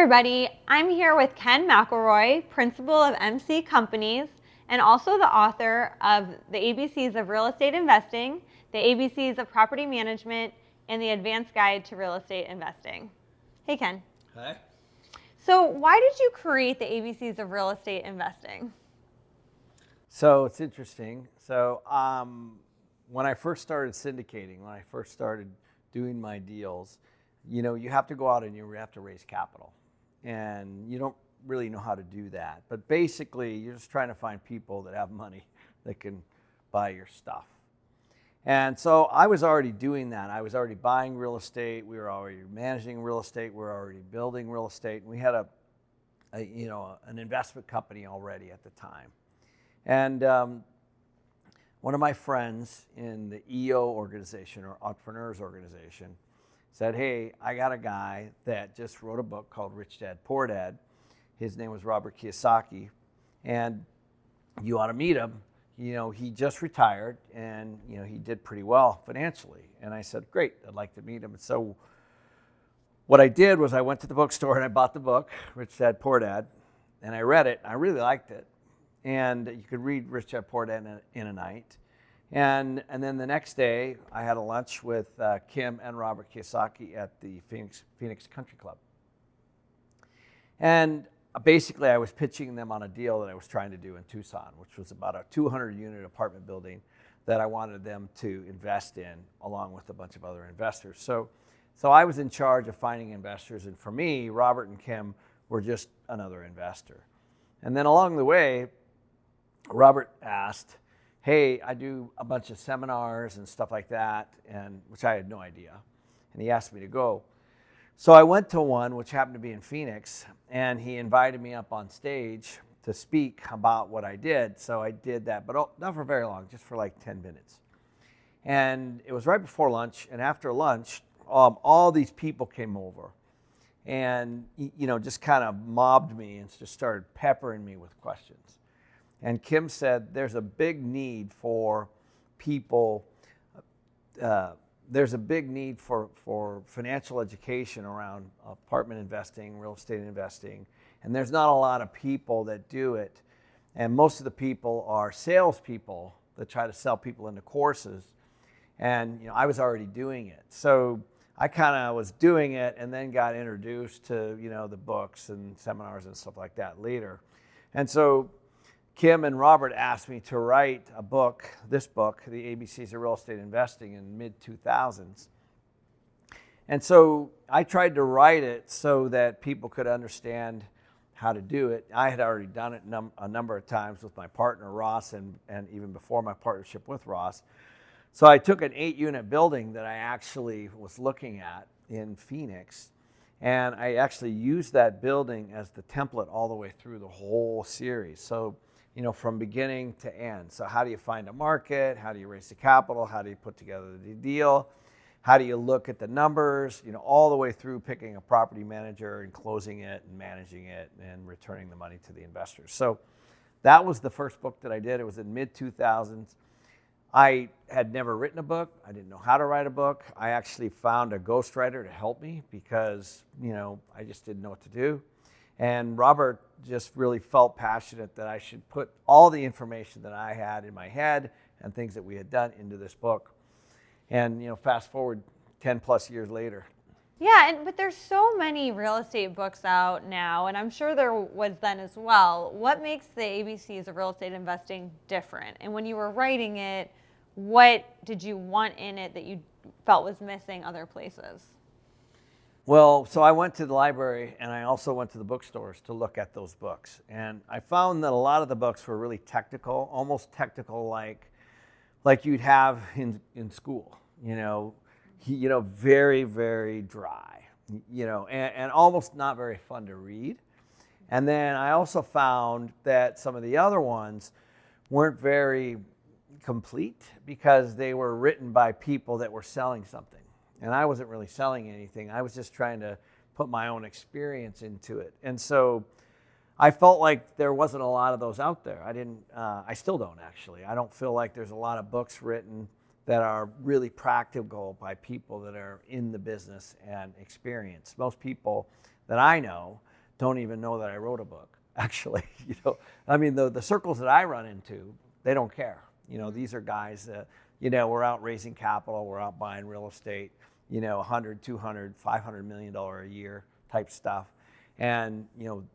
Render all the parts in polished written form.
everybody, I'm here with Ken McElroy, principal of MC Companies, and also the author of The ABCs of Real Estate Investing, The ABCs of Property Management, and The Advanced Guide to Real Estate Investing. Hey, Ken. Hi. So why did you create the ABCs of Real Estate Investing? So it's interesting. So when I first started syndicating, when I first started doing my deals, you have to go out and you have to raise capital. And you don't really know how to do that. But basically, you're just trying to find people that have money that can buy your stuff. And so I was already doing that. I was already buying real estate. We were already managing real estate. We were already building real estate. And we had an investment company already at the time. And one of my friends in the EO organization, or Entrepreneurs Organization, said, hey, I got a guy that just wrote a book called Rich Dad, Poor Dad. His name was Robert Kiyosaki, and you ought to meet him. He just retired, and he did pretty well financially. And I said, great, I'd like to meet him. And so what I did was I went to the bookstore and I bought the book, Rich Dad, Poor Dad, and I read it. I really liked it. And you could read Rich Dad, Poor Dad in a night. And then the next day, I had a lunch with Kim and Robert Kiyosaki at the Phoenix Country Club. And basically, I was pitching them on a deal that I was trying to do in Tucson, which was about a 200-unit apartment building that I wanted them to invest in, along with a bunch of other investors. So I was in charge of finding investors, and for me, Robert and Kim were just another investor. And then along the way, Robert asked, hey, I do a bunch of seminars and stuff like that, and which I had no idea. And he asked me to go. So I went to one, which happened to be in Phoenix, and he invited me up on stage to speak about what I did. So I did that, but not for very long, just for like 10 minutes. And it was right before lunch, and after lunch, all these people came over and just kind of mobbed me and just started peppering me with questions. And Kim said, there's a big need for people, there's a big need for financial education around apartment investing, real estate investing, and there's not a lot of people that do it. And most of the people are salespeople that try to sell people into courses. And I was already doing it. So I kind of was doing it and then got introduced to the books and seminars and stuff like that later. And so Kim and Robert asked me to write a book, this book, The ABCs of Real Estate Investing, in mid-2000s. And so I tried to write it so that people could understand how to do it. I had already done it a number of times with my partner, Ross, and even before my partnership with Ross. So I took an 8-unit building that I actually was looking at in Phoenix, and I actually used that building as the template all the way through the whole series. So from beginning to end. So how do you find a market? How do you raise the capital? How do you put together the deal? How do you look at the numbers? All the way through picking a property manager and closing it and managing it and returning the money to the investors. So that was the first book that I did. It was in mid-2000s. I had never written a book. I didn't know how to write a book. I actually found a ghostwriter to help me because, I just didn't know what to do. And Robert just really felt passionate that I should put all the information that I had in my head and things that we had done into this book. And, fast forward 10 plus years later. Yeah, but there's so many real estate books out now, and I'm sure there was then as well. What makes the ABCs of Real Estate Investing different? And when you were writing it, what did you want in it that you felt was missing other places? Well, so I went to the library and I also went to the bookstores to look at those books. And I found that a lot of the books were really technical, almost technical like you'd have in school, very, very dry, and almost not very fun to read. And then I also found that some of the other ones weren't very complete because they were written by people that were selling something. And I wasn't really selling anything. I was just trying to put my own experience into it. And so I felt like there wasn't a lot of those out there. I still don't actually. I don't feel like there's a lot of books written that are really practical by people that are in the business and experienced. Most people that I know don't even know that I wrote a book, actually. I mean, the circles that I run into, they don't care. These are guys that, we're out raising capital, we're out buying real estate, 100, 200, $500 million a year type stuff. And,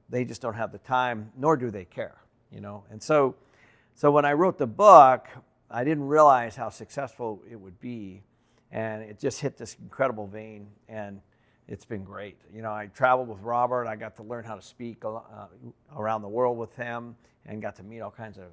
they just don't have the time, nor do they care, And so when I wrote the book, I didn't realize how successful it would be. And it just hit this incredible vein, and it's been great. I traveled with Robert. I got to learn how to speak around the world with him, and got to meet all kinds of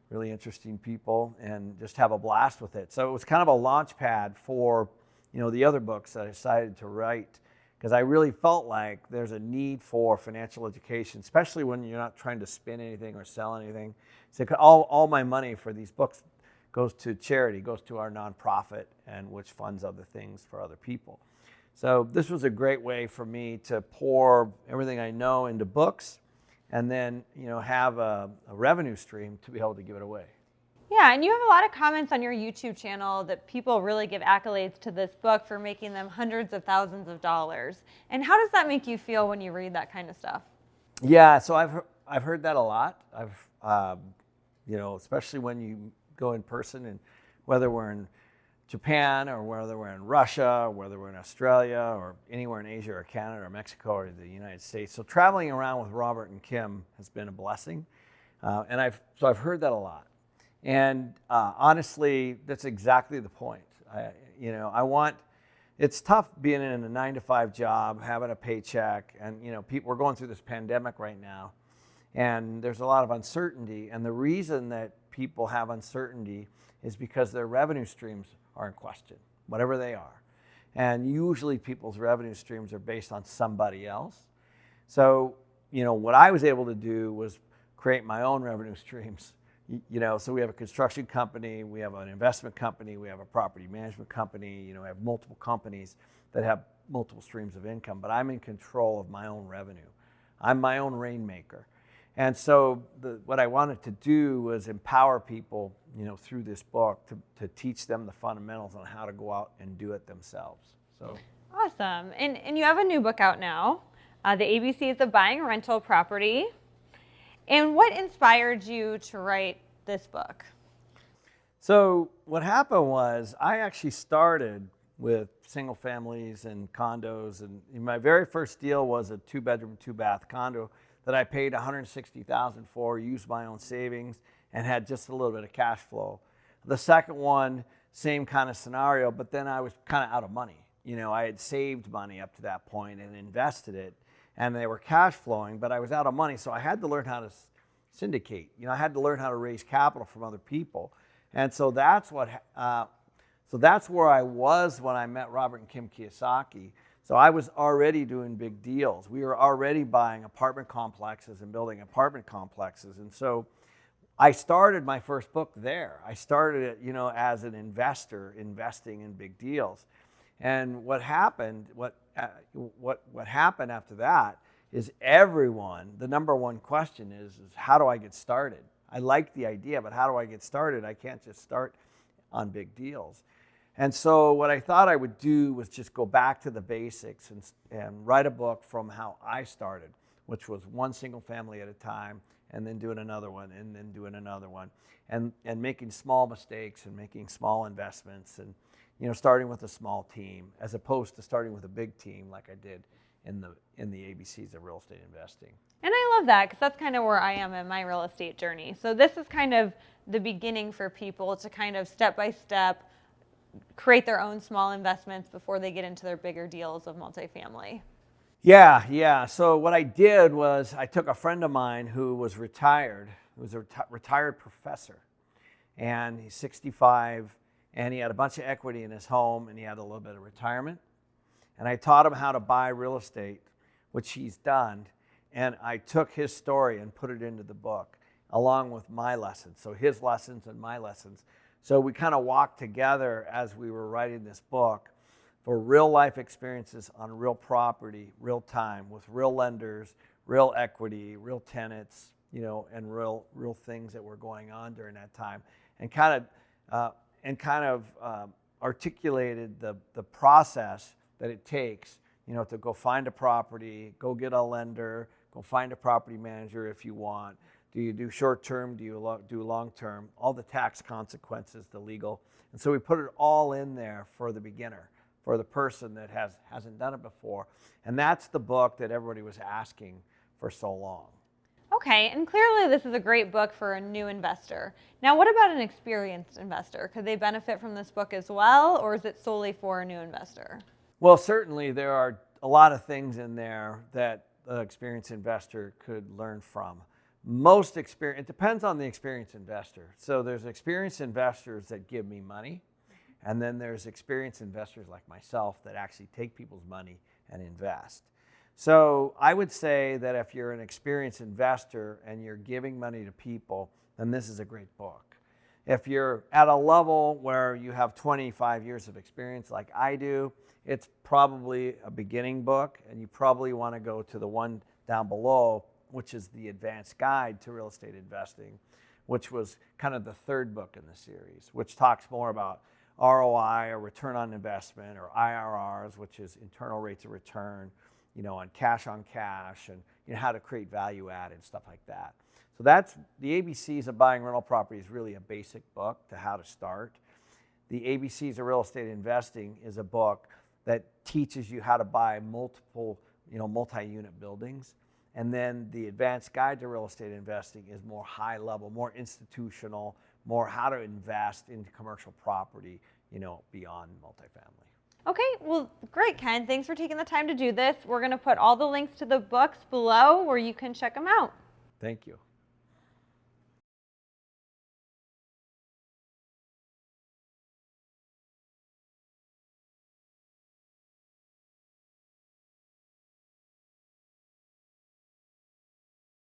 really interesting people and just have a blast with it. So it was kind of a launch pad for, the other books that I decided to write, because I really felt like there's a need for financial education, especially when you're not trying to spin anything or sell anything. So all my money for these books goes to charity, goes to our nonprofit, and which funds other things for other people. So this was a great way for me to pour everything I know into books, and then have a revenue stream to be able to give it away. Yeah, and you have a lot of comments on your YouTube channel that people really give accolades to this book for making them hundreds of thousands of dollars. And how does that make you feel when you read that kind of stuff? Yeah, so I've heard that a lot. Especially when you go in person, and whether we're in Japan or whether we're in Russia or whether we're in Australia or anywhere in Asia or Canada or Mexico or the United States. So traveling around with Robert and Kim has been a blessing. And I've heard that a lot. And honestly, that's exactly the point. It's tough being in a 9-to-5 job, having a paycheck, and we're going through this pandemic right now, and there's a lot of uncertainty. And the reason that people have uncertainty is because their revenue streams are in question, whatever they are. And usually people's revenue streams are based on somebody else. So, what I was able to do was create my own revenue streams. So we have a construction company, we have an investment company, we have a property management company, we have multiple companies that have multiple streams of income, but I'm in control of my own revenue. I'm my own rainmaker. And so what I wanted to do was empower people, through this book to teach them the fundamentals on how to go out and do it themselves. So awesome. And you have a new book out now, The ABCs of Buying a Rental Property. And what inspired you to write this book? So what happened was I actually started with single families and condos, and my very first deal was a 2-bedroom, 2-bath condo that I paid $160,000 for, used my own savings, and had just a little bit of cash flow. The second one, same kind of scenario, but then I was kind of out of money. I had saved money up to that point and invested it, and they were cash flowing, but I was out of money, so I had to learn how to syndicate. I had to learn how to raise capital from other people, and so that's where I was when I met Robert and Kim Kiyosaki. So I was already doing big deals. We were already buying apartment complexes and building apartment complexes, and so I started my first book there. I started it, as an investor investing in big deals, and what happened after that is the number one question is how do I get started? I like the idea, but how do I get started? I can't just start on big deals. And so what I thought I would do was just go back to the basics and write a book from how I started, which was one single family at a time, and then doing another one, and then doing another one, and making small mistakes and making small investments, and starting with a small team as opposed to starting with a big team like I did in the ABCs of real estate investing. And I love that, because that's kind of where I am in my real estate journey. So this is kind of the beginning for people to kind of step by step create their own small investments before they get into their bigger deals of multifamily. Yeah. So what I did was I took a friend of mine who was retired. He was a retired professor, and he's 65, and he had a bunch of equity in his home, and he had a little bit of retirement. And I taught him how to buy real estate, which he's done, and I took his story and put it into the book along with my lessons. So his lessons and my lessons. So we kind of walked together as we were writing this book for real life experiences on real property, real time, with real lenders, real equity, real tenants, and real things that were going on during that time, and kind of articulated the process that it takes, to go find a property, go get a lender, Go find a property manager if you want. Do you do short term? Do you do long term? All the tax consequences, the legal. And so we put it all in there for the beginner, for the person that hasn't done it before. And that's the book that everybody was asking for so long. Okay, and clearly this is a great book for a new investor. Now, what about an experienced investor? Could they benefit from this book as well, or is it solely for a new investor? Well, certainly there are a lot of things in there that an experienced investor could learn from. It depends on the experienced investor. So there's experienced investors that give me money, and then there's experienced investors like myself that actually take people's money and invest. So I would say that if you're an experienced investor and you're giving money to people, then this is a great book. If you're at a level where you have 25 years of experience like I do, it's probably a beginning book, and you probably want to go to the one down below, which is the Advanced Guide to Real Estate Investing, which was kind of the third book in the series, which talks more about ROI, or return on investment, or IRRs, which is internal rates of return, on cash, and how to create value add and stuff like that. So that's the ABCs of buying rental property is really a basic book to how to start. The ABCs of real estate investing is a book that teaches you how to buy multiple, multi-unit buildings. And then the Advanced Guide to Real Estate Investing is more high level, more institutional, more how to invest into commercial property, beyond multifamily. Okay, well, great, Ken. Thanks for taking the time to do this. We're going to put all the links to the books below where you can check them out. Thank you.